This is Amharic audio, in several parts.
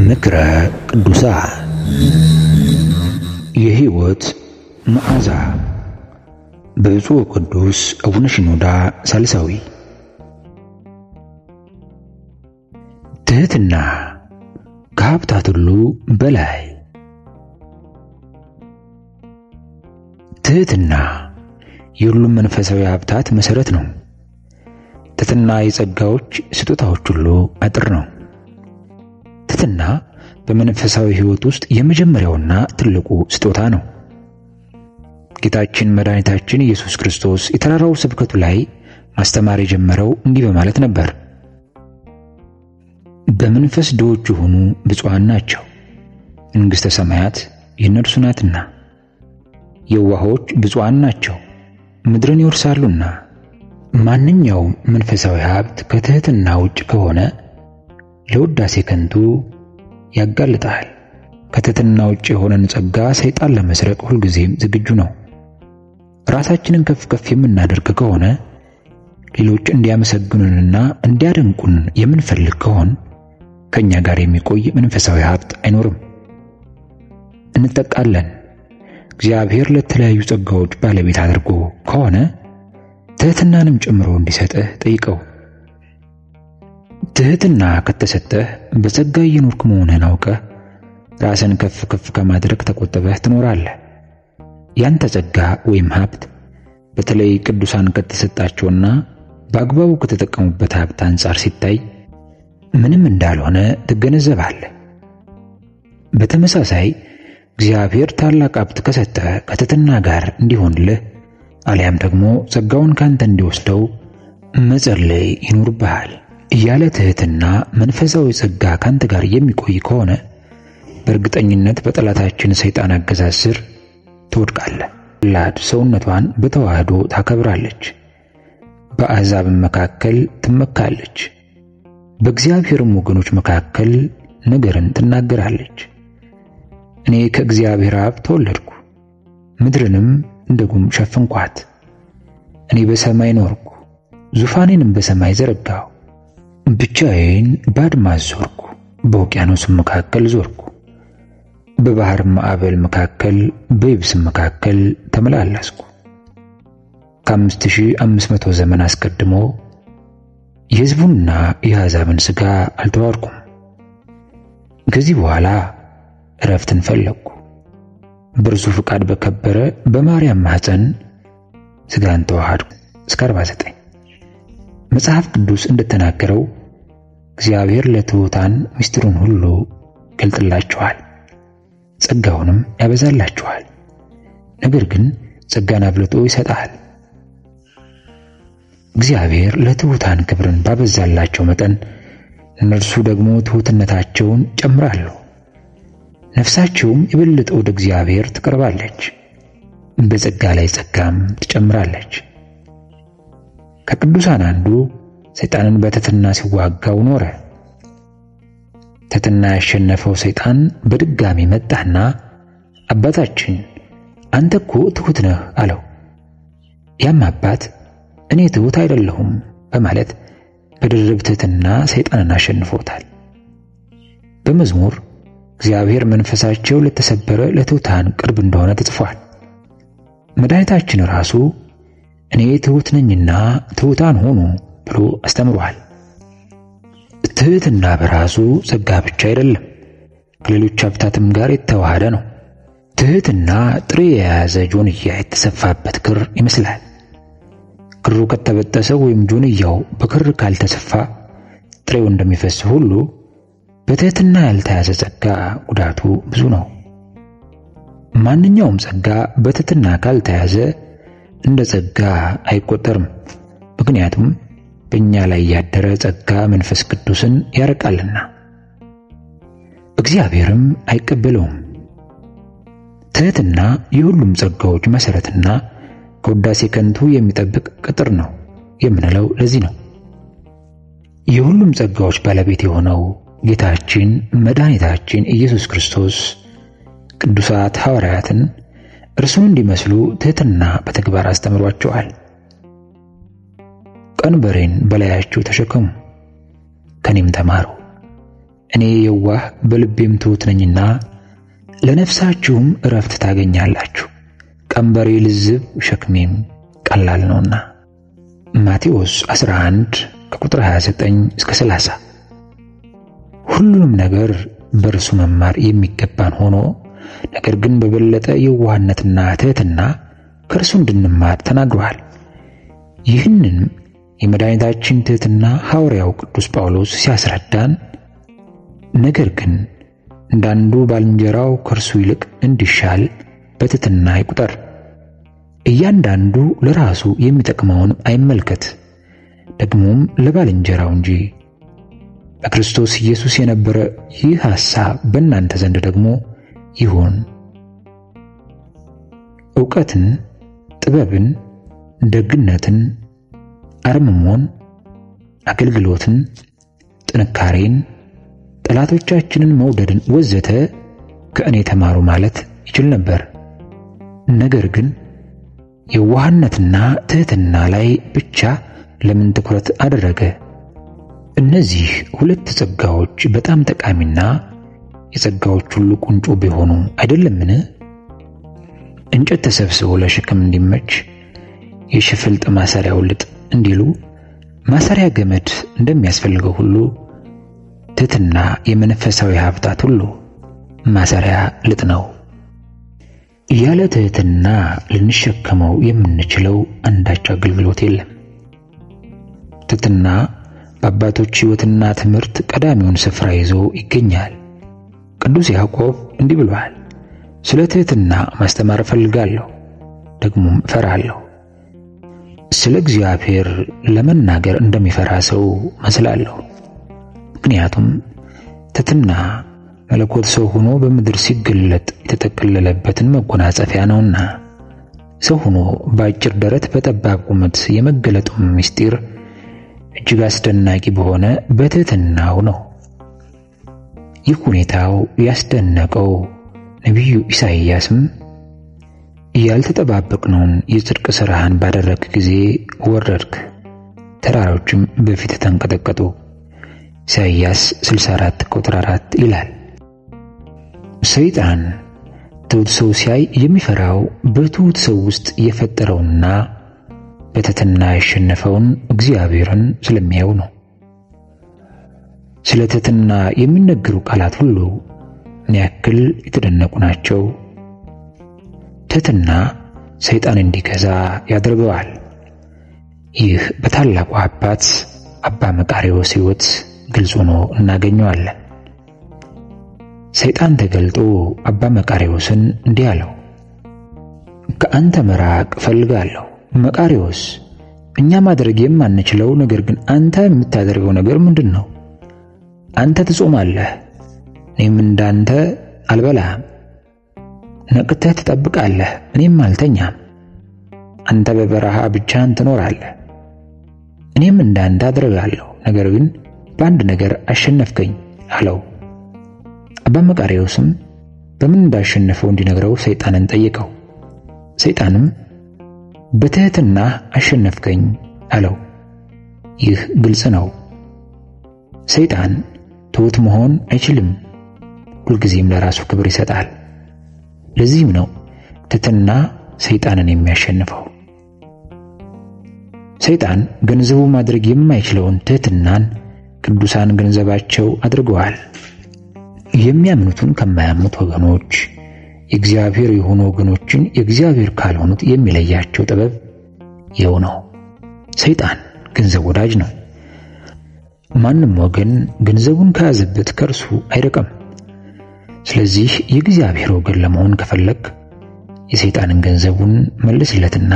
ምክረ ቅዱሳን የሕይወት መዓዛ በብፁዕ ቅዱስ አቡነ ሽኖዳ ሳልሳዊ። ትሕትና ከሀብታት ሁሉ በላይ። ትሕትና የሁሉም መንፈሳዊ ሀብታት መሠረት ነው። ትሕትና የጸጋዎች ስጦታዎች ሁሉ አጥር ነው። ትሕትና በመንፈሳዊ ሕይወት ውስጥ የመጀመሪያውና ትልቁ ስጦታ ነው። ጌታችን መድኃኒታችን ኢየሱስ ክርስቶስ የተራራው ስብከቱ ላይ ማስተማር የጀመረው እንዲህ በማለት ነበር። በመንፈስ ድሆች የሆኑ ብፁዓን ናቸው፣ መንግሥተ ሰማያት የእነርሱ ናትና። የዋሆች ብፁዓን ናቸው፣ ምድርን ይወርሳሉና። ማንኛውም መንፈሳዊ ሀብት ከትሕትና ውጭ ከሆነ ለውዳሴ ከንቱ ያጋልጣል። ከትሕትና ውጭ የሆነን ጸጋ ሰይጣን ለመስረቅ ሁልጊዜም ዝግጁ ነው። ራሳችንን ከፍ ከፍ የምናደርግ ከሆነ ሌሎች እንዲያመሰግኑንና እንዲያደንቁን የምንፈልግ ከሆን ከኛ ጋር የሚቆይ መንፈሳዊ ሀብት አይኖርም፣ እንጠቃለን። እግዚአብሔር ለተለያዩ ጸጋዎች ባለቤት አድርጎ ከሆነ ትሕትናንም ጨምሮ እንዲሰጥህ ጠይቀው። ትሕትና ከተሰጠህ በጸጋ እየኖርክ መሆንህን አውቀህ ራስን ከፍ ከፍ ከማድረግ ተቆጥበህ ትኖራለህ። ያንተ ጸጋ ወይም ሀብት በተለይ ቅዱሳን ከተሰጣቸውና በአግባቡ ከተጠቀሙበት ሀብት አንጻር ሲታይ ምንም እንዳልሆነ ትገነዘባለህ። በተመሳሳይ እግዚአብሔር ታላቅ ሀብት ከሰጠህ ከትሕትና ጋር እንዲሆንልህ አሊያም ደግሞ ጸጋውን ካንተ እንዲወስደው መጸለይ ይኖርብሃል። ያለ ትሕትና መንፈሳዊ ጸጋ ካንተ ጋር የሚቆይ ከሆነ በእርግጠኝነት በጠላታችን ሰይጣን አገዛዝ ስር ትወድቃለህ። ላድ ሰውነቷን በተዋህዶ ታከብራለች፣ በአሕዛብም መካከል ትመካለች፣ በእግዚአብሔርም ወገኖች መካከል ነገርን ትናገራለች። እኔ ከእግዚአብሔር አብ ተወለድኩ፣ ምድርንም እንደ ጉም ሸፈንኳት። እኔ በሰማይ ኖርኩ፣ ዙፋኔንም በሰማይ ዘረጋሁ። ብቻዬን በአድማስ ዞርኩ፣ በውቅያኖስም መካከል ዞርኩ። በባሕር ማዕበል መካከል በየብስም መካከል ተመላለስኩ። ከ5500 ዘመን አስቀድሞ የሕዝቡንና የአሕዛብን ሥጋ አልተዋርኩም። ከዚህ በኋላ ዕረፍትን ፈለግኩ። በእርሱ ፍቃድ በከበረ በማርያም ማኅፀን ሥጋን ተዋሃድኩ። እስከ 49 መጽሐፍ ቅዱስ እንደተናገረው እግዚአብሔር ለትሑታን ምስጢሩን ሁሉ ገልጥላቸዋል፣ ጸጋውንም ያበዛላቸዋል። ነገር ግን ጸጋን አብልጦ ይሰጣል። እግዚአብሔር ለትሑታን ክብርን ባበዛላቸው መጠን እነርሱ ደግሞ ትሑትነታቸውን ጨምራሉ፣ ነፍሳቸውም የበለጠ ወደ እግዚአብሔር ትቀርባለች፣ በጸጋ ላይ ጸጋም ትጨምራለች። ከቅዱሳን አንዱ ሰይጣንን በትሕትና ሲዋጋው ኖረ። ትሕትና ያሸነፈው ሰይጣን በድጋሚ መጣና አባታችን አንተ እኮ ትሑት ነህ አለው። ያም አባት እኔ ትሑት አይደለሁም በማለት በድርብ ትሕትና ሰይጣንን አሸንፎታል። በመዝሙር እግዚአብሔር መንፈሳቸው ለተሰበረ ለትሑታን ቅርብ እንደሆነ ተጽፏል። መድኃኒታችን ራሱ እኔ ትሑት ነኝና ትሑታን ሆኑ ብሎ አስተምሯል። ትሕትና በራሱ ጸጋ ብቻ አይደለም፣ ከሌሎች ሀብታትም ጋር የተዋሃደ ነው። ትሕትና ጥሬ የያዘ ጆንያ የተሰፋበት ክር ይመስላል። ክሩ ከተበጠሰ ወይም ጆንያው በክር ካልተሰፋ ጥሬው እንደሚፈስ ሁሉ በትሕትና ያልተያዘ ጸጋ ጉዳቱ ብዙ ነው። ማንኛውም ጸጋ በትሕትና ካልተያዘ እንደ ጸጋ አይቆጠርም። ምክንያቱም በእኛ ላይ ያደረ ጸጋ መንፈስ ቅዱስን ያረቃልና እግዚአብሔርም አይቀበለውም። ትሕትና የሁሉም ጸጋዎች መሠረትና ከውዳሴ ከንቱ የሚጠብቅ ቅጥር ነው የምንለው ለዚህ ነው። የሁሉም ጸጋዎች ባለቤት የሆነው ጌታችን መድኃኒታችን ኢየሱስ ክርስቶስ ቅዱሳት ሐዋርያትን እርሱን እንዲመስሉ ትሕትና በተግባር አስተምሯቸዋል። ቀንበሬን በላያችሁ ተሸከሙ ከኔም ተማሩ እኔ የዋህ በልቤም ትሑት ነኝና ለነፍሳችሁም እረፍት ታገኛላችሁ። ቀንበሬ ልዝብ ሸክሜም ቀላል ነውና። ማቴዎስ 11 ከቁጥር 29 እስከ 30። ሁሉንም ነገር በእርሱ መማር የሚገባን ሆኖ ነገር ግን በበለጠ የዋህነትና ትሕትና ከእርሱ እንድንማር ተናግሯል። ይህንን የመድኃኒታችን ትሕትና ሐዋርያው ቅዱስ ጳውሎስ ሲያስረዳን ነገር ግን እንዳንዱ ባልንጀራው ከእርሱ ይልቅ እንዲሻል በትሕትና ይቁጠር፣ እያንዳንዱ ለራሱ የሚጠቅመውን አይመልከት፣ ደግሞም ለባልንጀራው እንጂ። በክርስቶስ ኢየሱስ የነበረ ይህ ሐሳብ በእናንተ ዘንድ ደግሞ ይሁን። ዕውቀትን፣ ጥበብን፣ ደግነትን፣ አርምሞን፣ አገልግሎትን፣ ጥንካሬን፣ ጠላቶቻችንን መውደድን ወዘተ ከእኔ ተማሩ ማለት ይችል ነበር። ነገር ግን የዋህነትና ትሕትና ላይ ብቻ ለምን ትኩረት አደረገ? እነዚህ ሁለት ጸጋዎች በጣም ጠቃሚና የጸጋዎች ሁሉ ቁንጮ ቢሆኑ አይደለምን? እንጨት ተሰብስቦ ለሸክም እንዲመች የሽፍልጥ ማሰሪያው ልጥ እንዲሉ ማሰሪያ ገመድ እንደሚያስፈልገው ሁሉ ትሕትና የመንፈሳዊ ሀብታት ሁሉ ማሰሪያ ልጥ ነው። ያለ ትሕትና ልንሸከመው የምንችለው አንዳች አገልግሎት የለም። ትሕትና በአባቶች ሕይወትና ትምህርት ቀዳሚውን ስፍራ ይዞ ይገኛል። ቅዱስ ያዕቆብ እንዲህ ብሏል፣ ስለ ትሕትና ማስተማር እፈልጋለሁ፣ ደግሞም እፈራለሁ። ስለ እግዚአብሔር ለመናገር እንደሚፈራ ሰው መስላለሁ። ምክንያቱም ትሕትና መለኮት ሰው ሆኖ በምድር ሲገለጥ የተጠቀለለበትን መጎናጸፊያ ነውና። ሰው ሆኖ በአጭር ደረት በጠባብ ቁመት የመገለጡም ምስጢር እጅግ አስደናቂ በሆነ በትሕትናው ነው። ይህ ሁኔታው ያስደነቀው ነቢዩ ኢሳይያስም ያልተጠባበቅነውን የጽድቅ ሥራህን ባደረግህ ጊዜ ወረድክ፣ ተራሮችም በፊት ተንቀጠቀጡ። ኢሳይያስ 64 ቁጥር 4 ይላል። ሰይጣን ትሑት ሰው ሲያይ የሚፈራው በትሑት ሰው ውስጥ የፈጠረውና በትሕትና ያሸነፈውን እግዚአብሔርን ስለሚያየው ነው። ስለ ትሕትና የሚነገሩ ቃላት ሁሉ ምን ያክል የተደነቁ ናቸው! ትሕትና ሰይጣን እንዲገዛ ያደርገዋል። ይህ በታላቁ አባት አባ መቃርዮስ ሕይወት ግልጽ ሆኖ እናገኘዋለን። ሰይጣን ተገልጦ አባ መቃርዮስን እንዲህ አለው፣ ከአንተ መራቅ እፈልጋለሁ። መቃርዮስ፣ እኛ ማድረግ የማንችለው ነገር ግን አንተ የምታደርገው ነገር ምንድን ነው? አንተ ትጾማለህ፣ እኔም እንዳንተ አልበላም። ነቅተህ ትጠብቃለህ፣ እኔም አልተኛም። አንተ በበረሃ ብቻህን ትኖራለህ፣ እኔም እንዳንተ አደርጋለሁ። ነገር ግን በአንድ ነገር አሸነፍከኝ አለው። አባ መቃርዮስም በምን እንዳሸነፈው እንዲነግረው ሰይጣንን ጠየቀው። ሰይጣንም በትሕትና አሸነፍከኝ አለው። ይህ ግልጽ ነው። ሰይጣን ትሑት መሆን አይችልም። ሁልጊዜም ለራሱ ክብር ይሰጣል። ለዚህም ነው ትሕትና ሰይጣንን የሚያሸንፈው። ሰይጣን ገንዘቡ ማድረግ የማይችለውን ትሕትናን ቅዱሳን ገንዘባቸው አድርገዋል። የሚያምኑትን ከማያምኑት ወገኖች፣ የእግዚአብሔር የሆኑ ወገኖችን የእግዚአብሔር ካልሆኑት የሚለያቸው ጥበብ ይኸው ነው። ሰይጣን ገንዘብ ወዳጅ ነው። ማንም ወገን ገንዘቡን ከያዘበት ከእርሱ አይርቅም። ስለዚህ የእግዚአብሔር ወገን ለመሆን ከፈለግ የሰይጣንን ገንዘቡን መልስለትና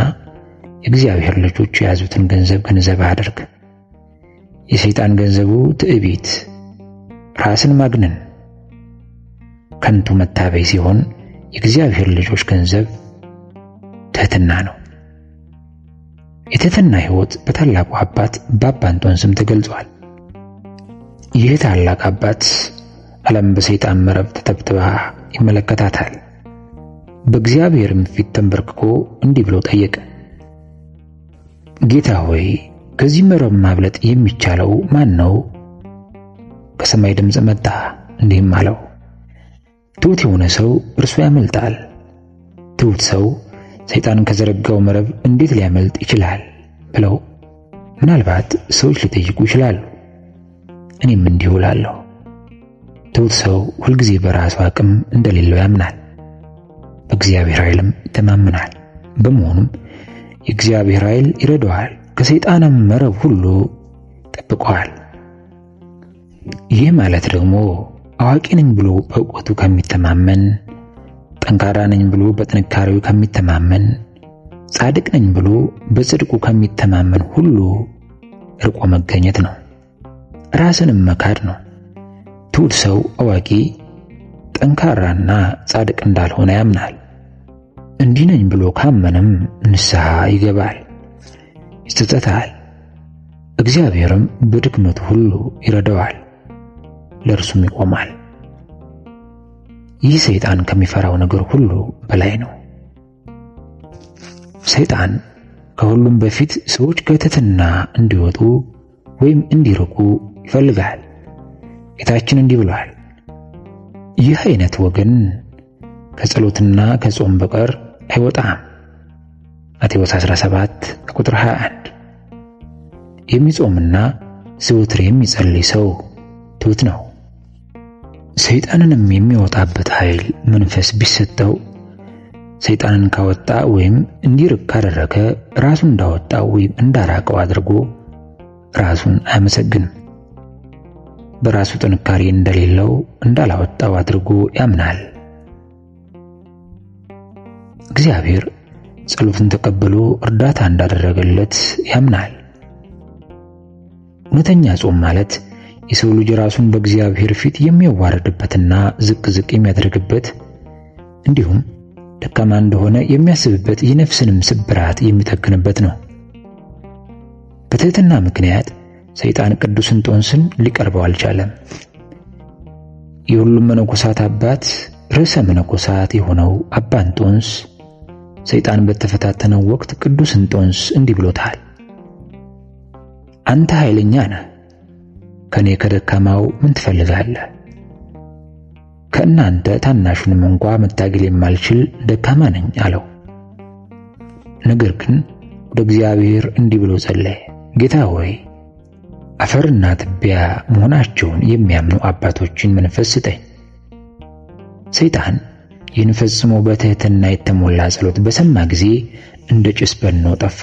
የእግዚአብሔር ልጆች የያዙትን ገንዘብ ገንዘብ አድርግ። የሰይጣን ገንዘቡ ትዕቢት፣ ራስን ማግነን፣ ከንቱ መታበይ ሲሆን የእግዚአብሔር ልጆች ገንዘብ ትሕትና ነው። የትሕትና ሕይወት በታላቁ አባት በአባ እንጦንስም ተገልጿል። ይህ ታላቅ አባት ዓለም በሰይጣን መረብ ተተብትባ ይመለከታታል። በእግዚአብሔርም ፊት ተንበርክኮ እንዲህ ብሎ ጠየቀ፣ ጌታ ሆይ ከዚህ መረብ ማብለጥ የሚቻለው ማን ነው? ከሰማይ ድምፅ መጣ፣ እንዲህም አለው፣ ትሑት የሆነ ሰው እርሱ ያመልጣል። ትሑት ሰው ሰይጣን ከዘረጋው መረብ እንዴት ሊያመልጥ ይችላል ብለው ምናልባት ሰዎች ሊጠይቁ ይችላሉ። እኔም እንዲሁ እላለሁ። ትሑት ሰው ሁልጊዜ በራሱ አቅም እንደሌለው ያምናል፣ በእግዚአብሔር ኃይልም ይተማመናል። በመሆኑም የእግዚአብሔር ኃይል ይረዳዋል፣ ከሰይጣንም መረብ ሁሉ ጠብቀዋል። ይህ ማለት ደግሞ አዋቂ ነኝ ብሎ በእውቀቱ ከሚተማመን፣ ጠንካራ ነኝ ብሎ በጥንካሬው ከሚተማመን፣ ጻድቅ ነኝ ብሎ በጽድቁ ከሚተማመን ሁሉ ርቆ መገኘት ነው፣ ራስንም መካድ ነው። ትሑት ሰው አዋቂ፣ ጠንካራና ጻድቅ እንዳልሆነ ያምናል። እንዲህ ነኝ ብሎ ካመነም ንስሐ ይገባል፣ ይጸጸታል። እግዚአብሔርም በድክመቱ ሁሉ ይረዳዋል፣ ለእርሱም ይቆማል። ይህ ሰይጣን ከሚፈራው ነገር ሁሉ በላይ ነው። ሰይጣን ከሁሉም በፊት ሰዎች ከትሕትና እንዲወጡ ወይም እንዲርቁ ይፈልጋል። ጌታችን እንዲህ ብሏል፣ ይህ አይነት ወገን ከጸሎትና ከጾም በቀር አይወጣም። ማቴዎስ 17 ቁጥር 21። የሚጾምና ዘወትር የሚጸልይ ሰው ትሑት ነው። ሰይጣንንም የሚወጣበት ኃይል መንፈስ ቢሰጠው ሰይጣንን ካወጣ ወይም እንዲርቅ ካደረገ ራሱን እንዳወጣው ወይም እንዳራቀው አድርጎ ራሱን አያመሰግንም። በራሱ ጥንካሬ እንደሌለው እንዳላወጣው አድርጎ ያምናል። እግዚአብሔር ጸሎትን ተቀብሎ እርዳታ እንዳደረገለት ያምናል። እውነተኛ ጾም ማለት የሰው ልጅ ራሱን በእግዚአብሔር ፊት የሚያዋርድበትና ዝቅ ዝቅ የሚያደርግበት እንዲሁም ደካማ እንደሆነ የሚያስብበት የነፍስንም ስብራት የሚጠግንበት ነው። በትሕትና ምክንያት ሰይጣን ቅዱስ እንጦንስን ሊቀርበው አልቻለም። የሁሉም መነኮሳት አባት ርዕሰ መነኮሳት የሆነው አባ እንጦንስ ሰይጣን በተፈታተነው ወቅት ቅዱስ እንጦንስ እንዲህ ብሎታል፣ አንተ ኃይለኛ ነህ፣ ከኔ ከደካማው ምን ትፈልጋለህ? ከእናንተ ታናሹንም እንኳ መታገል የማልችል ደካማ ነኝ አለው። ነገር ግን ወደ እግዚአብሔር እንዲህ ብሎ ጸለየ፣ ጌታ ሆይ አፈርና ትቢያ መሆናቸውን የሚያምኑ አባቶችን መንፈስ ስጠኝ። ሰይጣን ይህን ፈጽሞ በትሕትና የተሞላ ጸሎት በሰማ ጊዜ እንደ ጭስ በኖ ጠፋ።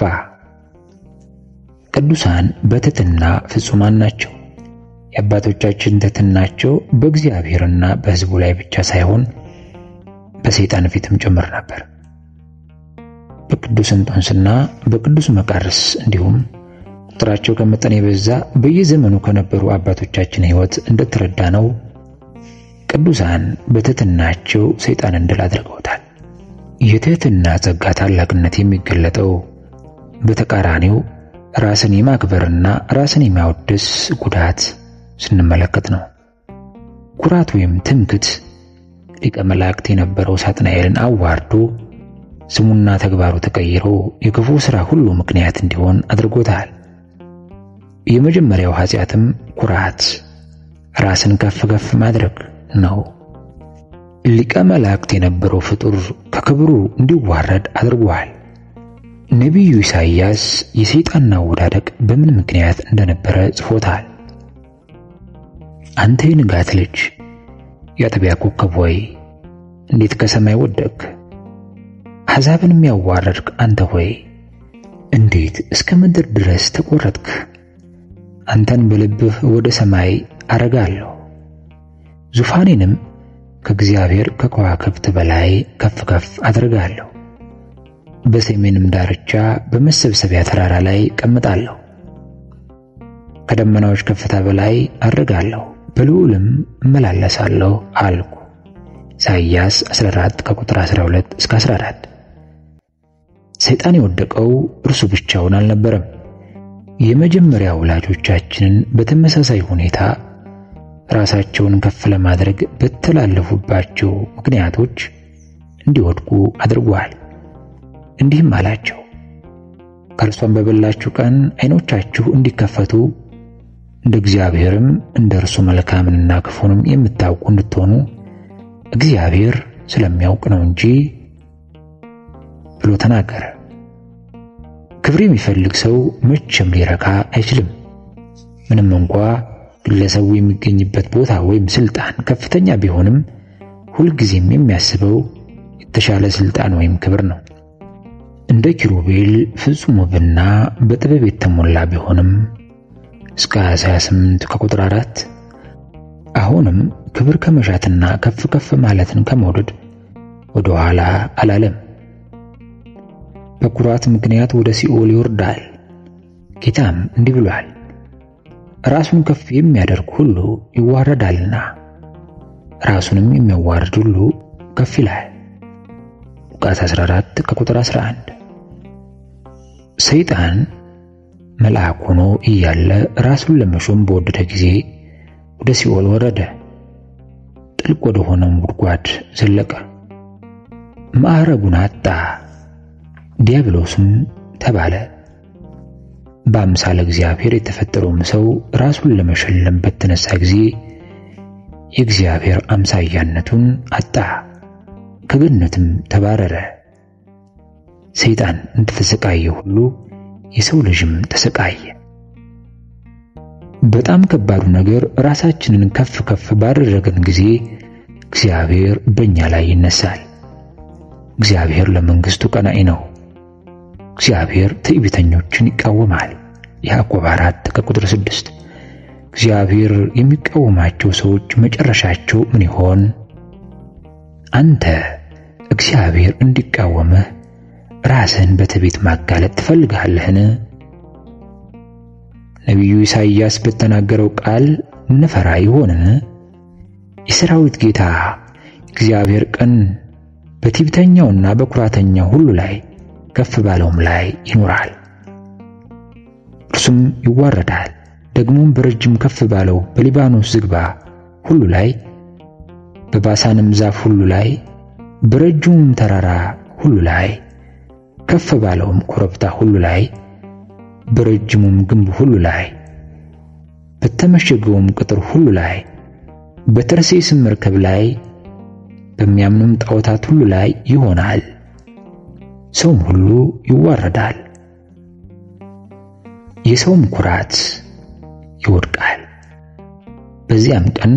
ቅዱሳን በትሕትና ፍጹማን ናቸው። የአባቶቻችን ትሕትናቸው በእግዚአብሔርና በሕዝቡ ላይ ብቻ ሳይሆን በሰይጣን ፊትም ጭምር ነበር። በቅዱስ እንጦንስና በቅዱስ መቃርስ እንዲሁም ቁጥራቸው ከመጠን የበዛ በየዘመኑ ከነበሩ አባቶቻችን ሕይወት እንደተረዳነው ቅዱሳን በትሕትናቸው ሰይጣንን ድል አድርገውታል። የትሕትና ጸጋ ታላቅነት የሚገለጠው በተቃራኒው ራስን የማክበርና ራስን የማወደስ ጉዳት ስንመለከት ነው። ኩራት ወይም ትምክህት ሊቀ መላእክት የነበረው ሳጥናኤልን አዋርዶ ስሙና ተግባሩ ተቀይሮ የክፉ ሥራ ሁሉ ምክንያት እንዲሆን አድርጎታል። የመጀመሪያው ኃጢአትም ኩራት፣ ራስን ከፍ ከፍ ማድረግ ነው። ሊቀ መላእክት የነበረው ፍጡር ከክብሩ እንዲዋረድ አድርጓል። ነቢዩ ኢሳይያስ የሰይጣን አወዳደቅ በምን ምክንያት እንደነበረ ጽፎታል። አንተ የንጋት ልጅ የአጥቢያ ኮከብ ሆይ እንዴት ከሰማይ ወደቅ? አሕዛብን የሚያዋረድክ አንተ ሆይ እንዴት እስከ ምድር ድረስ ተቆረጥክ? አንተን በልብህ ወደ ሰማይ አረጋለሁ፣ ዙፋኔንም ከእግዚአብሔር ከከዋክብት በላይ ከፍ ከፍ አድርጋለሁ። በሰሜንም ዳርቻ በመሰብሰቢያ ተራራ ላይ ቀምጣለሁ። ከደመናዎች ከፍታ በላይ አድርጋለሁ፣ በልዑልም እመላለሳለሁ አልኩ። ኢሳይያስ 14 ከቁጥር 12 እስከ 14። ሰይጣን የወደቀው እርሱ ብቻውን አልነበረም። የመጀመሪያ ወላጆቻችንን በተመሳሳይ ሁኔታ ራሳቸውን ከፍ ለማድረግ በተላለፉባቸው ምክንያቶች እንዲወድቁ አድርጓል። እንዲህም አላቸው፣ ከእርሷም በበላችሁ ቀን ዓይኖቻችሁ እንዲከፈቱ እንደ እግዚአብሔርም እንደ እርሱ መልካምንና ክፉንም የምታውቁ እንድትሆኑ እግዚአብሔር ስለሚያውቅ ነው እንጂ ብሎ ተናገረ። ክብር የሚፈልግ ሰው መቼም ሊረካ አይችልም። ምንም እንኳ ግለሰቡ የሚገኝበት ቦታ ወይም ስልጣን ከፍተኛ ቢሆንም ሁልጊዜም የሚያስበው የተሻለ ስልጣን ወይም ክብር ነው። እንደ ኪሩቤል ፍጹም ውብና በጥበብ የተሞላ ቢሆንም እስከ 28 ከቁጥር 4 አሁንም ክብር ከመሻትና ከፍ ከፍ ማለትን ከመውደድ ወደ ኋላ አላለም። በኩራት ምክንያት ወደ ሲኦል ይወርዳል። ጌታም እንዲህ ብሏል፣ ራሱን ከፍ የሚያደርግ ሁሉ ይዋረዳልና ራሱንም የሚያዋርድ ሁሉ ከፍ ይላል። ሉቃስ 14 ከቁጥር 11 ሰይጣን መልአክ ሆኖ እያለ ራሱን ለመሾም በወደደ ጊዜ ወደ ሲኦል ወረደ። ጥልቅ ወደ ሆነው ጉድጓድ ዘለቀ። ማዕረጉን አጣ። ዲያብሎስም ተባለ። በአምሳለ እግዚአብሔር የተፈጠረው ሰው ራሱን ለመሸለም በተነሳ ጊዜ የእግዚአብሔር አምሳያነቱን አጣ፣ ከገነትም ተባረረ። ሰይጣን እንደተሰቃየ ሁሉ የሰው ልጅም ተሰቃየ። በጣም ከባዱ ነገር ራሳችንን ከፍ ከፍ ባደረገን ጊዜ እግዚአብሔር በእኛ ላይ ይነሳል። እግዚአብሔር ለመንግስቱ ቀናኢ ነው። እግዚአብሔር ትዕቢተኞችን ይቃወማል። ያዕቆብ 4 ከቁጥር 6 እግዚአብሔር የሚቃወማቸው ሰዎች መጨረሻቸው ምን ይሆን? አንተ እግዚአብሔር እንዲቃወምህ ራስህን በትዕቢት ማጋለጥ ትፈልጋለህን? ነቢዩ ኢሳይያስ በተናገረው ቃል እንፈራ ይሆንን? የሰራዊት ጌታ እግዚአብሔር ቀን በትዕቢተኛውና በኩራተኛው ሁሉ ላይ ከፍ ባለውም ላይ ይኖራል። እርሱም ይዋረዳል። ደግሞም በረጅም ከፍ ባለው በሊባኖስ ዝግባ ሁሉ ላይ፣ በባሳንም ዛፍ ሁሉ ላይ፣ በረጅሙም ተራራ ሁሉ ላይ፣ ከፍ ባለውም ኮረብታ ሁሉ ላይ፣ በረጅሙም ግንብ ሁሉ ላይ፣ በተመሸገውም ቅጥር ሁሉ ላይ፣ በተርሴስም መርከብ ላይ፣ በሚያምኑም ጣዖታት ሁሉ ላይ ይሆናል። ሰውም ሁሉ ይዋረዳል፣ የሰውም ኩራት ይወድቃል። በዚያም ቀን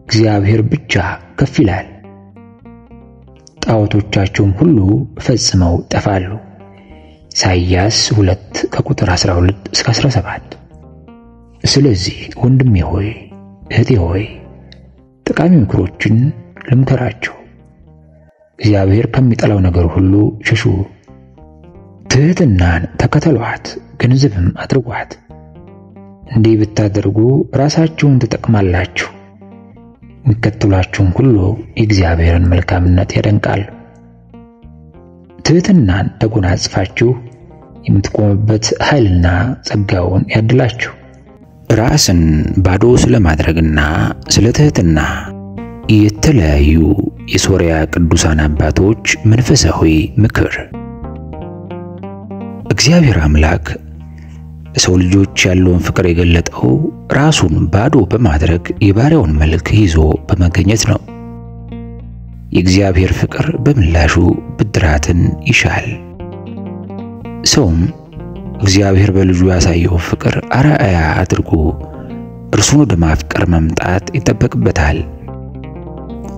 እግዚአብሔር ብቻ ከፍ ይላል፣ ጣዖቶቻቸውም ሁሉ ፈጽመው ይጠፋሉ። ኢሳይያስ 2 ከቁጥር 12 እስከ 17። ስለዚህ ወንድሜ ሆይ እህቴ ሆይ ጠቃሚ ምክሮችን ልምከራችሁ። እግዚአብሔር ከሚጠላው ነገር ሁሉ ሽሹ። ትሕትናን ተከተሏት፣ ገንዘብም አድርጓት። እንዲህ ብታደርጉ ራሳችሁን ትጠቅማላችሁ፣ የሚከተሏችሁም ሁሉ የእግዚአብሔርን መልካምነት ያደንቃሉ። ትሕትናን ተጎናጽፋችሁ የምትቆሙበት ኃይልና ጸጋውን ያድላችሁ። ራስን ባዶ ስለማድረግና ስለ ትሕትና የተለያዩ የሶርያ ቅዱሳን አባቶች መንፈሳዊ ምክር። እግዚአብሔር አምላክ ለሰው ልጆች ያለውን ፍቅር የገለጠው ራሱን ባዶ በማድረግ የባሪያውን መልክ ይዞ በመገኘት ነው። የእግዚአብሔር ፍቅር በምላሹ ብድራትን ይሻል። ሰውም እግዚአብሔር በልጁ ያሳየው ፍቅር አርአያ አድርጎ እርሱን ወደ ማፍቀር መምጣት ይጠበቅበታል።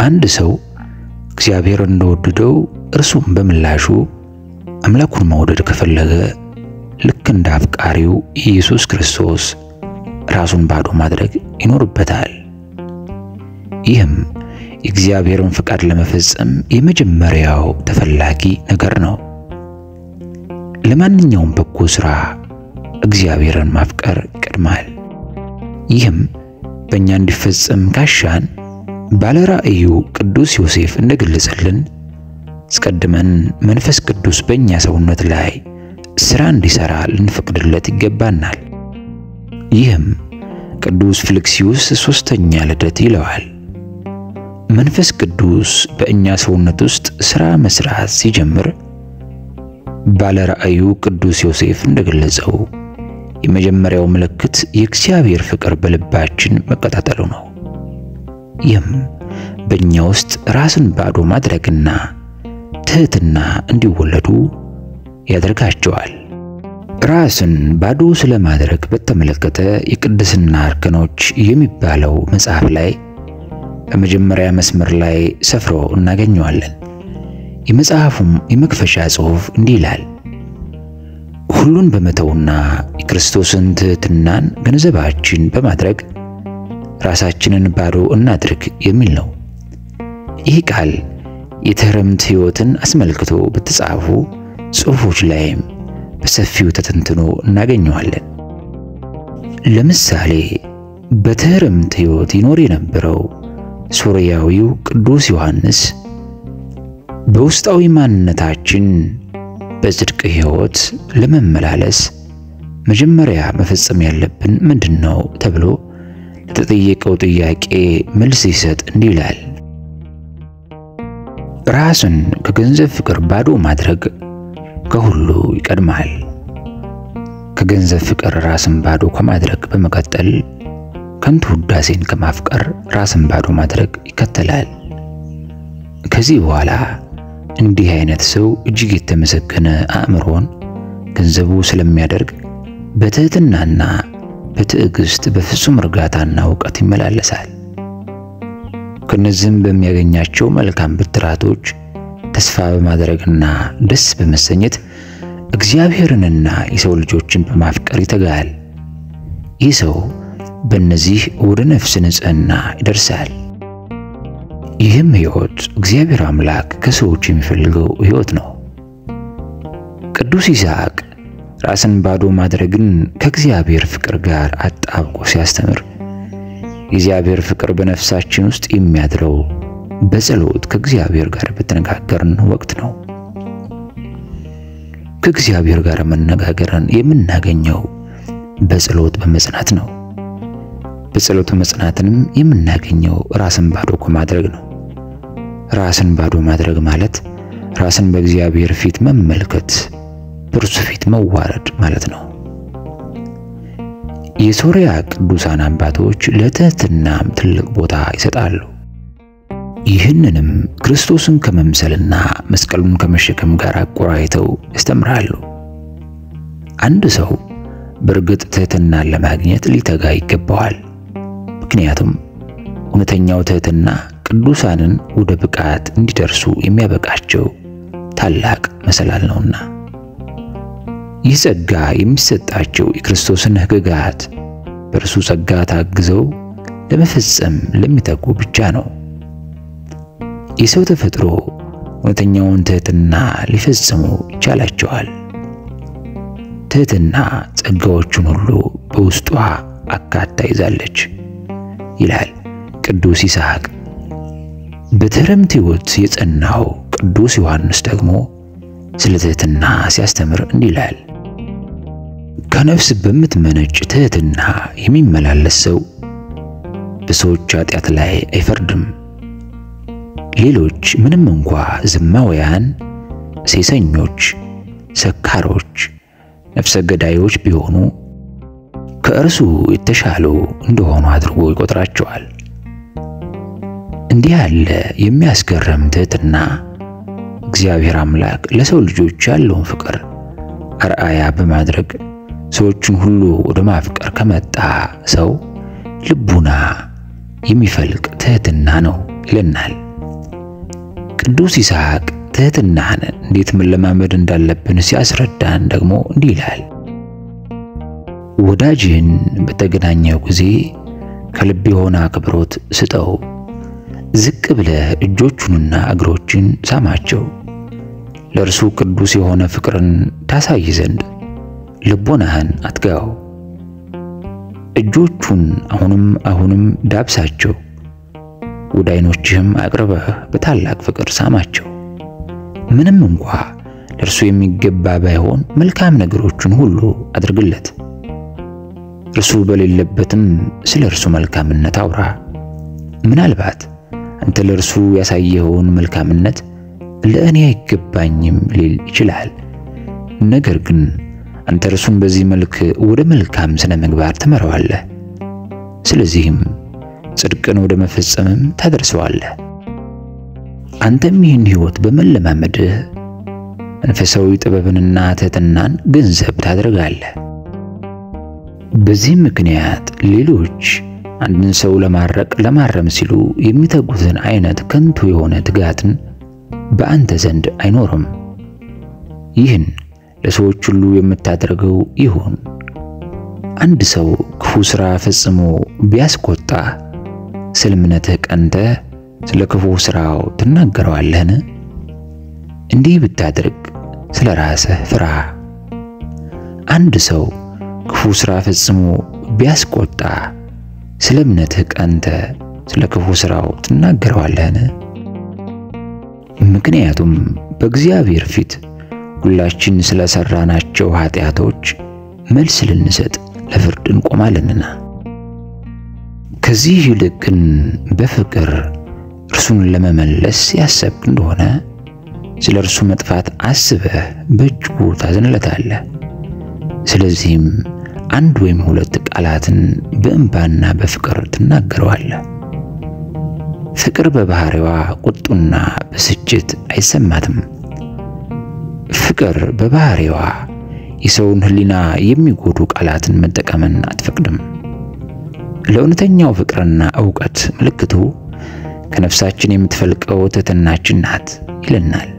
አንድ ሰው እግዚአብሔር እንደወደደው እርሱም በምላሹ አምላኩን መውደድ ከፈለገ ልክ እንደ አፍቃሪው ኢየሱስ ክርስቶስ ራሱን ባዶ ማድረግ ይኖርበታል። ይህም የእግዚአብሔርን ፍቃድ ለመፈጸም የመጀመሪያው ተፈላጊ ነገር ነው። ለማንኛውም በጎ ሥራ እግዚአብሔርን ማፍቀር ይቀድማል። ይህም በእኛ እንዲፈጸም ካሻን ባለራእዩ ቅዱስ ዮሴፍ እንደገለጸልን አስቀድመን መንፈስ ቅዱስ በእኛ ሰውነት ላይ ሥራ እንዲሠራ ልንፈቅድለት ይገባናል። ይህም ቅዱስ ፊልክስዩስ 3ኛ ልደት ይለዋል። መንፈስ ቅዱስ በእኛ ሰውነት ውስጥ ሥራ መስራት ሲጀምር ባለራእዩ ቅዱስ ዮሴፍ እንደገለጸው የመጀመሪያው ምልክት የእግዚአብሔር ፍቅር በልባችን መቀጣጠሉ ነው። ይህም በእኛ ውስጥ ራስን ባዶ ማድረግና ትህትና እንዲወለዱ ያደርጋቸዋል። ራስን ባዶ ስለማድረግ በተመለከተ የቅድስና እርከኖች የሚባለው መጽሐፍ ላይ በመጀመሪያ መስመር ላይ ሰፍሮ እናገኘዋለን። የመጽሐፉም የመክፈቻ ጽሑፍ እንዲህ ይላል: ሁሉን በመተውና የክርስቶስን ትህትናን ገንዘባችን በማድረግ ራሳችንን ባዶ እናድርግ የሚል ነው። ይህ ቃል የትህርምት ሕይወትን አስመልክቶ በተጻፉ ጽሑፎች ላይም በሰፊው ተተንትኖ እናገኘዋለን። ለምሳሌ በትህርምት ሕይወት ይኖር የነበረው ሶርያዊው ቅዱስ ዮሐንስ በውስጣዊ ማንነታችን በጽድቅ ሕይወት ለመመላለስ መጀመሪያ መፈጸም ያለብን ምንድነው ተብሎ ለተጠየቀው ጥያቄ መልስ ሲሰጥ እንዲህ ይላል: ራስን ከገንዘብ ፍቅር ባዶ ማድረግ ከሁሉ ይቀድማል። ከገንዘብ ፍቅር ራስን ባዶ ከማድረግ በመቀጠል ከንቱ ውዳሴን ከማፍቀር ራስን ባዶ ማድረግ ይከተላል። ከዚህ በኋላ እንዲህ አይነት ሰው እጅግ የተመሰገነ አእምሮን ገንዘቡ ስለሚያደርግ በትህትናና በትዕግስት በፍጹም እርጋታና ዕውቀት ይመላለሳል። ከነዚህም በሚያገኛቸው መልካም ብድራቶች ተስፋ በማድረግና ደስ በመሰኘት እግዚአብሔርንና የሰው ልጆችን በማፍቀር ይተጋል። ይህ ሰው በእነዚህ ወደ ነፍስ ንጽሕና ይደርሳል። ይህም ሕይወት እግዚአብሔር አምላክ ከሰዎች የሚፈልገው ሕይወት ነው። ቅዱስ ይስሐቅ ራስን ባዶ ማድረግን ከእግዚአብሔር ፍቅር ጋር አጣብቆ ሲያስተምር የእግዚአብሔር ፍቅር በነፍሳችን ውስጥ የሚያድረው በጸሎት ከእግዚአብሔር ጋር በተነጋገርን ወቅት ነው። ከእግዚአብሔር ጋር መነጋገርን የምናገኘው በጸሎት በመጽናት ነው። በጸሎት መጽናትንም የምናገኘው ራስን ባዶ ከማድረግ ነው። ራስን ባዶ ማድረግ ማለት ራስን በእግዚአብሔር ፊት መመልከት፣ በእርሱ ፊት መዋረድ ማለት ነው። የሶርያ ቅዱሳን አባቶች ለትህትናም ትልቅ ቦታ ይሰጣሉ። ይህንንም ክርስቶስን ከመምሰልና መስቀሉን ከመሸከም ጋር አቆራኝተው ያስተምራሉ። አንድ ሰው በእርግጥ ትህትናን ለማግኘት ሊተጋ ይገባዋል። ምክንያቱም እውነተኛው ትህትና ቅዱሳንን ወደ ብቃት እንዲደርሱ የሚያበቃቸው ታላቅ መሰላል ነውና። ይህ ጸጋ የሚሰጣቸው የክርስቶስን ሕግጋት በእርሱ ጸጋ ታግዘው ለመፈጸም ለሚተጉ ብቻ ነው። የሰው ተፈጥሮ እውነተኛውን ትህትና ሊፈጽሙ ይቻላቸዋል። ትህትና ጸጋዎቹን ሁሉ በውስጧ አካታ ይዛለች ይላል ቅዱስ ይስሐቅ። በትህርምት ሕይወት የጸናው ቅዱስ ዮሐንስ ደግሞ ስለ ትህትና ሲያስተምር እንዲህ ይላል: ከነፍስ በምትመነጭ ትህትና የሚመላለስ ሰው በሰዎች ኃጢአት ላይ አይፈርድም። ሌሎች ምንም እንኳ ዝማውያን፣ ሴሰኞች፣ ሰካሮች፣ ነፍሰ ገዳዮች ቢሆኑ ከእርሱ የተሻሉ እንደሆኑ አድርጎ ይቆጥራቸዋል። እንዲህ ያለ የሚያስገርም ትህትና እግዚአብሔር አምላክ ለሰው ልጆች ያለውን ፍቅር አርአያ በማድረግ ሰዎችን ሁሉ ወደ ማፍቀር ከመጣ ሰው ልቡና የሚፈልቅ ትህትና ነው ይለናል። ቅዱስ ይስሐቅ ትህትናን እንዴት መለማመድ እንዳለብን ሲያስረዳን ደግሞ እንዲህ ይላል: ወዳጅህን በተገናኘው ጊዜ ከልብ የሆነ አክብሮት ስጠው። ዝቅ ብለህ እጆቹንና እግሮችን ሳማቸው። ለእርሱ ቅዱስ የሆነ ፍቅርን ታሳይ ዘንድ ልቦናህን አትጋው። እጆቹን አሁንም ዳብሳቸው። ወደ ዓይኖችህም አቅርበህ በታላቅ ፍቅር ሳማቸው። ምንም እንኳ ለእርሱ የሚገባ ባይሆን መልካም ነገሮችን ሁሉ አድርግለት። እርሱ በሌለበትም ስለ እርሱ መልካምነት አውራ። ምናልባት አንተ ለእርሱ ያሳየኸውን መልካምነት ለእኔ አይገባኝም ሊል ይችላል። ነገር ግን አንተ እርሱን በዚህ መልክ ወደ መልካም ስነ ምግባር ትመራዋለህ። ስለዚህም ጽድቅን ወደ መፈጸምም ታደርሰዋለህ። አንተም ይህን ሕይወት በመለማመድህ መንፈሳዊ ጥበብንና ትሕትናን ገንዘብ ታደርጋለህ። በዚህ ምክንያት ሌሎች አንድን ሰው ለማረም ሲሉ የሚተጉትን አይነት ከንቱ የሆነ ትጋትን በአንተ ዘንድ አይኖርም። ይህን ለሰዎች ሁሉ የምታደርገው ይሁን። አንድ ሰው ክፉ ሥራ ፈጽሞ ቢያስቆጣ ስለ እምነትህ ቀንተህ ስለ ክፉ ሥራው ትናገረዋለህን? እንዲህ ብታደርግ ስለ ራስህ ፍራ። አንድ ሰው ክፉ ሥራ ፈጽሞ ቢያስቆጣ ስለ እምነትህ ቀንተህ ስለ ክፉ ሥራው ትናገረዋለህን? ምክንያቱም በእግዚአብሔር ፊት ሁላችን ስለሰራናቸው ኃጢአቶች መልስ ልንሰጥ ለፍርድ እንቆማለንና። ከዚህ ይልቅ ግን በፍቅር እርሱን ለመመለስ ያሰብክ እንደሆነ ስለ እርሱ መጥፋት አስበህ በእጅጉ ታዝንለታለህ። ስለዚህም አንድ ወይም ሁለት ቃላትን በእንባና በፍቅር ትናገረዋለህ። ፍቅር በባህሪዋ ቁጡና ብስጭት አይሰማትም። ፍቅር በባህሪዋ የሰውን ሕሊና የሚጎዱ ቃላትን መጠቀምን አትፈቅድም። ለእውነተኛው ፍቅርና ዕውቀት ምልክቱ ከነፍሳችን የምትፈልቀው ትሕትናችን ናት ይለናል።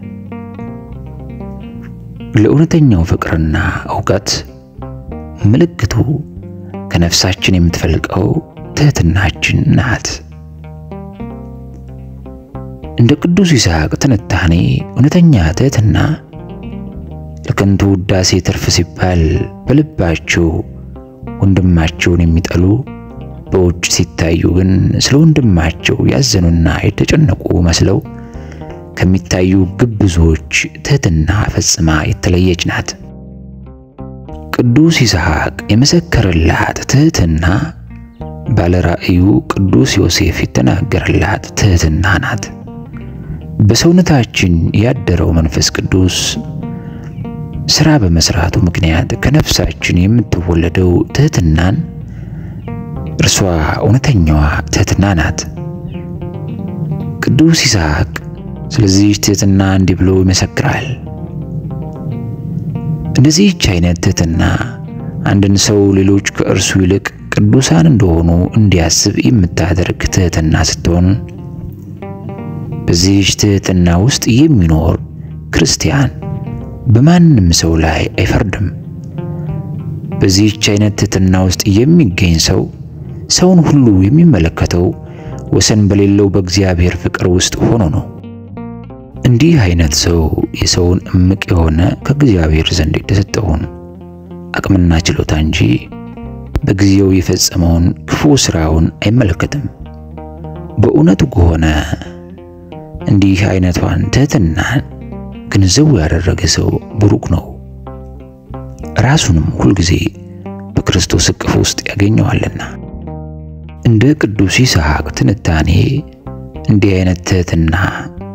ለእውነተኛው ፍቅርና ዕውቀት ምልክቱ ከነፍሳችን የምትፈልቀው ትሕትናችን ናት። እንደ ቅዱስ ይስሐቅ ትንታኔ እውነተኛ ትሕትና ለከንቱ ውዳሴ ትርፍ ሲባል በልባቸው ወንድማቸውን የሚጠሉ በውጭ ሲታዩ ግን ስለ ወንድማቸው ያዘኑና የተጨነቁ መስለው ከሚታዩ ግብዞች ትሕትና ፈጽማ የተለየች ናት። ቅዱስ ይስሐቅ የመሰከረላት ትሕትና ባለራእዩ ቅዱስ ዮሴፍ የተናገረላት ትሕትና ናት። በሰውነታችን ያደረው መንፈስ ቅዱስ ሥራ በመስራቱ ምክንያት ከነፍሳችን የምትወለደው ትሕትናን እርሷ እውነተኛዋ ትሕትና ናት። ቅዱስ ይስሐቅ ስለዚህ ትሕትና እንዲህ ብሎ ይመሰክራል። እንደዚህች አይነት ትሕትና አንድን ሰው ሌሎች ከእርሱ ይልቅ ቅዱሳን እንደሆኑ እንዲያስብ የምታደርግ ትሕትና ስትሆን በዚህች ትሕትና ውስጥ የሚኖር ክርስቲያን በማንም ሰው ላይ አይፈርድም። በዚህች አይነት ትሕትና ውስጥ የሚገኝ ሰው ሰውን ሁሉ የሚመለከተው ወሰን በሌለው በእግዚአብሔር ፍቅር ውስጥ ሆኖ ነው። እንዲህ አይነት ሰው የሰውን እምቅ የሆነ ከእግዚአብሔር ዘንድ የተሰጠውን አቅምና ችሎታ እንጂ በጊዜው የፈጸመውን ክፉ ሥራውን አይመለከትም። በእውነቱ ከሆነ እንዲህ አይነቷን ትሕትናን ገንዘቡ ያደረገ ሰው ብሩክ ነው። ራሱንም ሁልጊዜ በክርስቶስ እቅፍ ውስጥ ያገኘዋልና። እንደ ቅዱስ ይስሐቅ ትንታኔ እንዲህ አይነት ትሕትና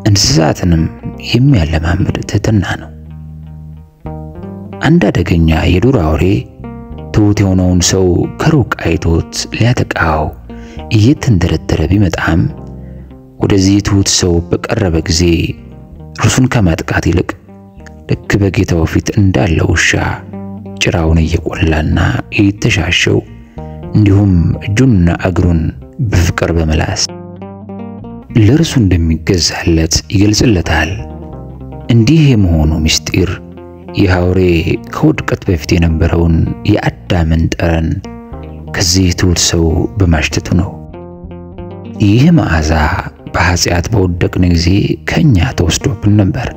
እንስሳትንም የሚያለማምድ ትሕትና ነው። አንድ አደገኛ የዱር አውሬ ትሑት የሆነውን ሰው ከሩቅ አይቶት ሊያጠቃው እየተንደረደረ ቢመጣም ወደዚህ ትሑት ሰው በቀረበ ጊዜ እርሱን ከማጥቃት ይልቅ ልክ በጌታው ፊት እንዳለ ውሻ ጭራውን እየቆላና እየተሻሸው እንዲሁም እጁንና እግሩን በፍቅር በመላስ ለእርሱ እንደሚገዛለት ይገልጽለታል። እንዲህ የመሆኑ ምስጢር ይህ አውሬ ከውድቀት በፊት የነበረውን የአዳምን ጠረን ከዚህ ትሑት ሰው በማሽተቱ ነው። ይህ መዓዛ በኃጢአት በወደቅን ጊዜ ከኛ ተወስዶብን ነበር።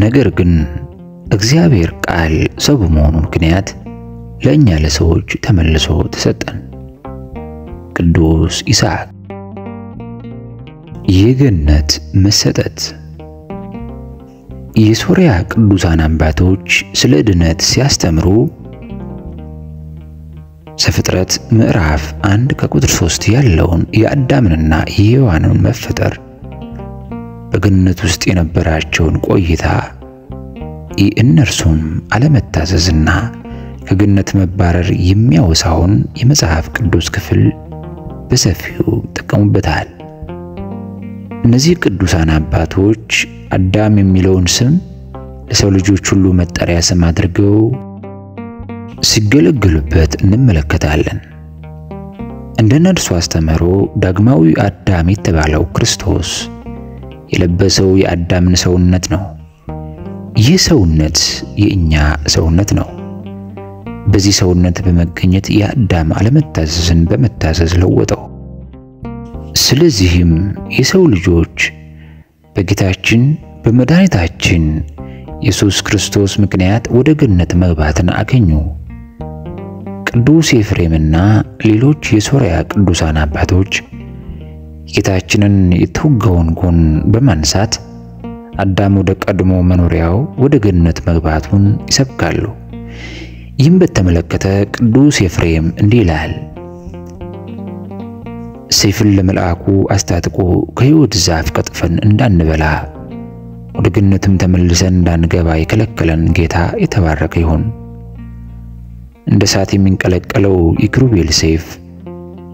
ነገር ግን እግዚአብሔር ቃል ሰው በመሆኑ ምክንያት ለእኛ ለሰዎች ተመልሶ ተሰጠን። ቅዱስ ይስሐቅ። የገነት መሰጠት። የሶርያ ቅዱሳን አባቶች ስለ ድነት ሲያስተምሩ ዘፍጥረት ምዕራፍ 1 ከቁጥር 3 ያለውን የአዳምንና የሔዋንን መፈጠር በገነት ውስጥ የነበራቸውን ቆይታ የእነርሱን አለመታዘዝና ከገነት መባረር የሚያወሳውን የመጽሐፍ ቅዱስ ክፍል በሰፊው ተጠቀሙበታል። እነዚህ ቅዱሳን አባቶች አዳም የሚለውን ስም ለሰው ልጆች ሁሉ መጠሪያ ስም አድርገው ሲገለገሉበት እንመለከታለን። እንደነርሱ አስተምህሮ ዳግማዊ አዳም የተባለው ክርስቶስ የለበሰው የአዳምን ሰውነት ነው። ይህ ሰውነት የእኛ ሰውነት ነው። በዚህ ሰውነት በመገኘት የአዳም አለመታዘዝን በመታዘዝ ለወጠው። ስለዚህም የሰው ልጆች በጌታችን በመድኃኒታችን ኢየሱስ ክርስቶስ ምክንያት ወደ ገነት መግባትን አገኙ። ቅዱስ ኤፍሬምና ሌሎች የሶርያ ቅዱሳን አባቶች ጌታችንን የተወጋውን ጎን በማንሳት አዳም ወደ ቀድሞ መኖሪያው ወደ ገነት መግባቱን ይሰብካሉ። ይህም በተመለከተ ቅዱስ ኤፍሬም እንዲህ ይላል። ሰይፍን ለመልአኩ አስታጥቆ ከሕይወት ዛፍ ቀጥፈን እንዳንበላ ወደ ገነትም ተመልሰን እንዳንገባ የከለከለን ጌታ የተባረከ ይሁን። እንደ እሳት የሚንቀለቀለው የኪሩቤል ሰይፍ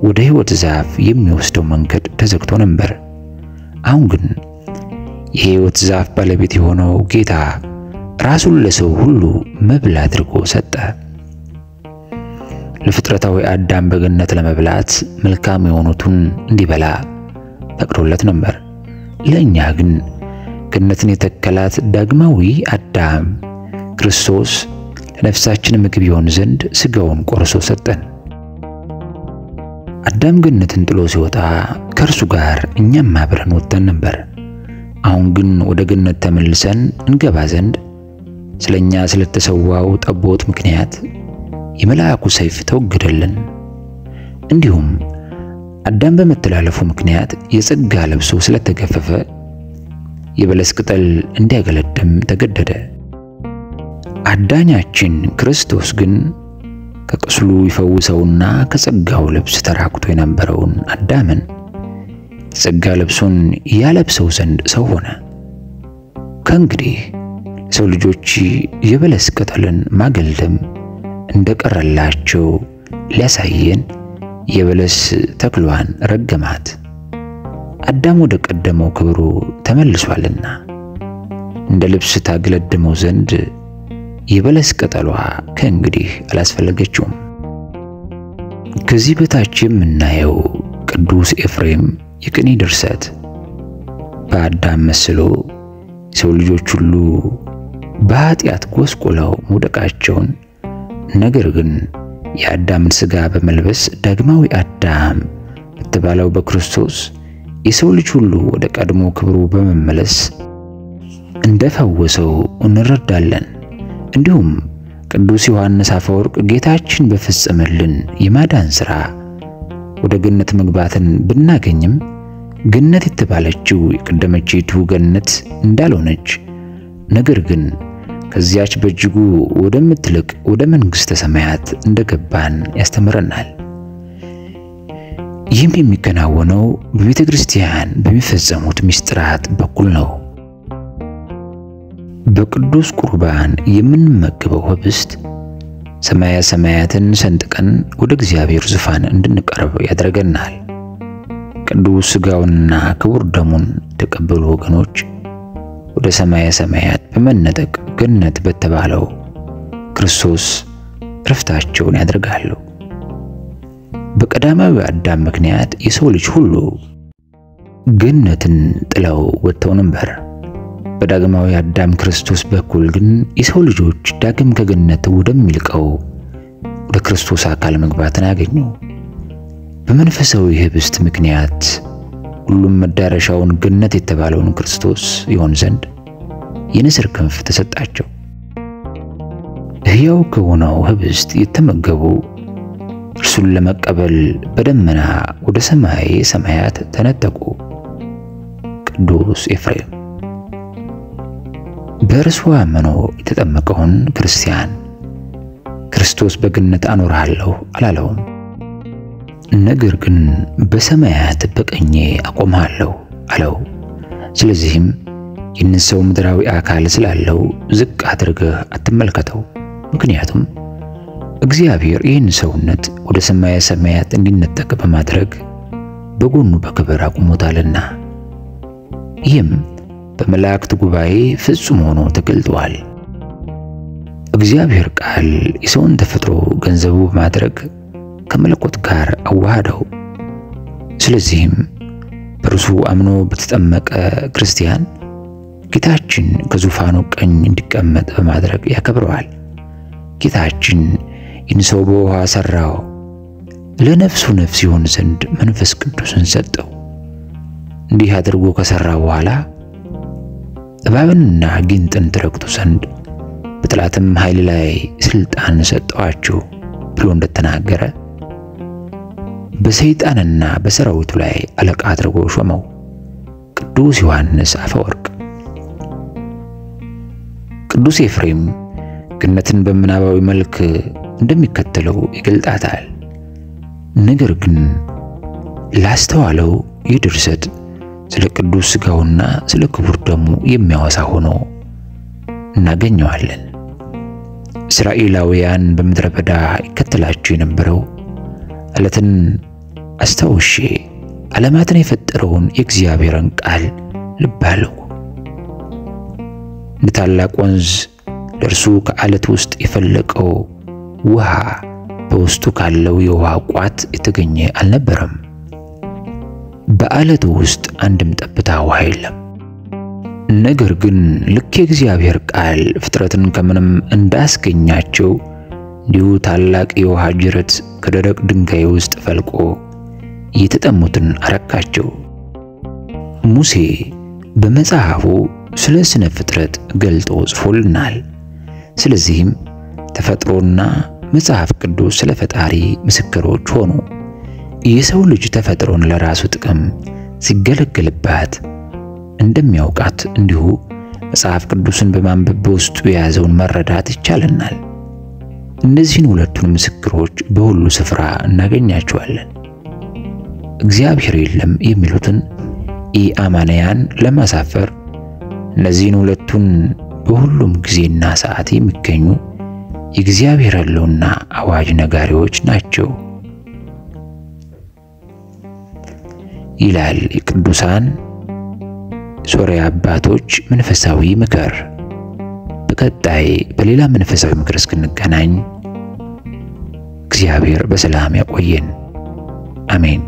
ወደ ሕይወት ዛፍ የሚወስደው መንገድ ተዘግቶ ነበር። አሁን ግን የሕይወት ዛፍ ባለቤት የሆነው ጌታ ራሱን ለሰው ሁሉ መብል አድርጎ ሰጠ። ለፍጥረታዊ አዳም በገነት ለመብላት መልካም የሆኑትን እንዲበላ ፈቅዶለት ነበር። ለእኛ ግን ገነትን የተከላት ዳግማዊ አዳም ክርስቶስ ለነፍሳችን ምግብ ይሆን ዘንድ ሥጋውን ቆርሶ ሰጠን። አዳም ገነትን ጥሎ ሲወጣ ከእርሱ ጋር እኛም አብረን ወጥተን ነበር። አሁን ግን ወደ ገነት ተመልሰን እንገባ ዘንድ ስለኛ ስለተሰዋው ጠቦት ምክንያት የመልአኩ ሰይፍ ተወገደልን። እንዲሁም አዳም በመተላለፉ ምክንያት የጸጋ ለብሶ ስለተገፈፈ የበለስ ቅጠል እንዲያገለድም ተገደደ። አዳኛችን ክርስቶስ ግን ከቁስሉ ይፈውሰውና ከጸጋው ልብስ ተራቁቶ የነበረውን አዳምን የጸጋ ልብሱን ያለብሰው ዘንድ ሰው ሆነ። ከእንግዲህ ሰው ልጆች የበለስ ቅጠልን ማገልደም እንደቀረላቸው ሊያሳየን የበለስ ተክሏን ረገማት። አዳም ወደ ቀደመው ክብሩ ተመልሷልና እንደ ልብስ ታገለድመው ዘንድ የበለስ ቅጠሏ ከእንግዲህ አላስፈለገችውም። ከዚህ በታች የምናየው ቅዱስ ኤፍሬም የቅኔ ድርሰት በአዳም መስሎ ሰው ልጆች ሁሉ በኃጢአት ጎስቁለው መውደቃቸውን፣ ነገር ግን የአዳምን ሥጋ በመልበስ ዳግማዊ አዳም በተባለው በክርስቶስ የሰው ልጅ ሁሉ ወደ ቀድሞ ክብሩ በመመለስ እንደፈወሰው እንረዳለን። እንዲሁም ቅዱስ ዮሐንስ አፈወርቅ ጌታችን በፈጸመልን የማዳን ሥራ ወደ ገነት መግባትን ብናገኝም ገነት የተባለችው የቀደመችይቱ ገነት እንዳልሆነች፣ ነገር ግን ከዚያች በእጅጉ ወደምትልቅ ወደ መንግሥተ ሰማያት እንደገባን ያስተምረናል። ይህም የሚከናወነው በቤተ ክርስቲያን በሚፈጸሙት ምስጢራት በኩል ነው። በቅዱስ ቁርባን የምንመገበው ኅብስት ሰማያ ሰማያትን ሰንጥቀን ወደ እግዚአብሔር ዙፋን እንድንቀርብ ያደርገናል። ቅዱስ ሥጋውንና ክቡር ደሙን የተቀበሉ ወገኖች ወደ ሰማያ ሰማያት በመነጠቅ ገነት በተባለው ክርስቶስ ዕረፍታቸውን ያደርጋሉ። በቀዳማዊ አዳም ምክንያት የሰው ልጅ ሁሉ ገነትን ጥለው ወጥተው ነበር። በዳግማዊ አዳም ክርስቶስ በኩል ግን የሰው ልጆች ዳግም ከገነት ወደሚልቀው ወደ ክርስቶስ አካል መግባትን አገኙ። በመንፈሳዊ ኅብስት ምክንያት ሁሉም መዳረሻውን ገነት የተባለውን ክርስቶስ ይሆን ዘንድ የንስር ክንፍ ተሰጣቸው። ሕያው ከሆነው ኅብስት የተመገቡ እርሱን ለመቀበል በደመና ወደ ሰማይ ሰማያት ተነጠቁ። ቅዱስ ኤፍሬም በእርሱ አምኖ የተጠመቀውን ክርስቲያን ክርስቶስ በገነት አኖርሃለሁ አላለውም። ነገር ግን በሰማያት በቀኜ አቆምሃለሁ አለው። ስለዚህም ይህን ሰው ምድራዊ አካል ስላለው ዝቅ አድርገህ አትመልከተው። ምክንያቱም እግዚአብሔር ይህን ሰውነት ወደ ሰማየ ሰማያት እንዲነጠቅ በማድረግ በጎኑ በክብር አቁሞታልና። ይህም በመላእክት ጉባኤ ፍጹም ሆኖ ተገልጧል። እግዚአብሔር ቃል የሰውን ተፈጥሮ ገንዘቡ በማድረግ ከመለኮት ጋር አዋሃደው። ስለዚህም በእርሱ አምኖ በተጠመቀ ክርስቲያን ጌታችን ከዙፋኑ ቀኝ እንዲቀመጥ በማድረግ ያከብረዋል። ጌታችን ይህን ሰው በውሃ ሰራው፣ ለነፍሱ ነፍስ ይሆን ዘንድ መንፈስ ቅዱስን ሰጠው። እንዲህ አድርጎ ከሰራ በኋላ እባብንና ጊንጥን ትረግጡ ዘንድ በጠላትም ኃይል ላይ ስልጣን ሰጠዋችሁ ብሎ እንደተናገረ በሰይጣንና በሰራዊቱ ላይ አለቃ አድርጎ ሾመው። ቅዱስ ዮሐንስ አፈወርቅ። ቅዱስ ኤፍሬም ገነትን በምናባዊ መልክ እንደሚከተለው ይገልጣታል። ነገር ግን ላስተዋለው ይህ ድርሰት ስለ ቅዱስ ሥጋውና ስለ ክቡር ደሙ የሚያወሳ ሆኖ እናገኘዋለን። እስራኤላውያን በምድረ በዳ ይከተላቸው የነበረው ዓለትን አስታውሼ ዓለማትን የፈጠረውን የእግዚአብሔርን ቃል ልብ አለው። እንደ ታላቅ ወንዝ ለእርሱ ከዓለት ውስጥ የፈለቀው ውሃ በውስጡ ካለው የውሃ ቋት የተገኘ አልነበረም። በዓለቱ ውስጥ አንድም ጠብታ ውሃ የለም። ነገር ግን ልክ የእግዚአብሔር ቃል ፍጥረትን ከምንም እንዳስገኛቸው እንዲሁ ታላቅ የውሃ ጅረት ከደረቅ ድንጋይ ውስጥ ፈልቆ የተጠሙትን አረካቸው። ሙሴ በመጽሐፉ ስለ ስነ ፍጥረት ገልጦ ጽፎልናል። ስለዚህም ተፈጥሮና መጽሐፍ ቅዱስ ስለ ፈጣሪ ምስክሮች ሆኑ። የሰው ልጅ ተፈጥሮን ለራሱ ጥቅም ሲገለገልባት እንደሚያውቃት እንዲሁ መጽሐፍ ቅዱስን በማንበብ በውስጡ የያዘውን መረዳት ይቻለናል። እነዚህን ሁለቱን ምስክሮች በሁሉ ስፍራ እናገኛቸዋለን። እግዚአብሔር የለም የሚሉትን ኢአማንያን ለማሳፈር እነዚህን ሁለቱን በሁሉም ጊዜና ሰዓት የሚገኙ የእግዚአብሔር ሕልውና አዋጅ ነጋሪዎች ናቸው ይላል የቅዱሳን ሶርያ አባቶች መንፈሳዊ ምክር። በቀጣይ በሌላ መንፈሳዊ ምክር እስክንገናኝ እግዚአብሔር በሰላም ያቆየን። አሜን።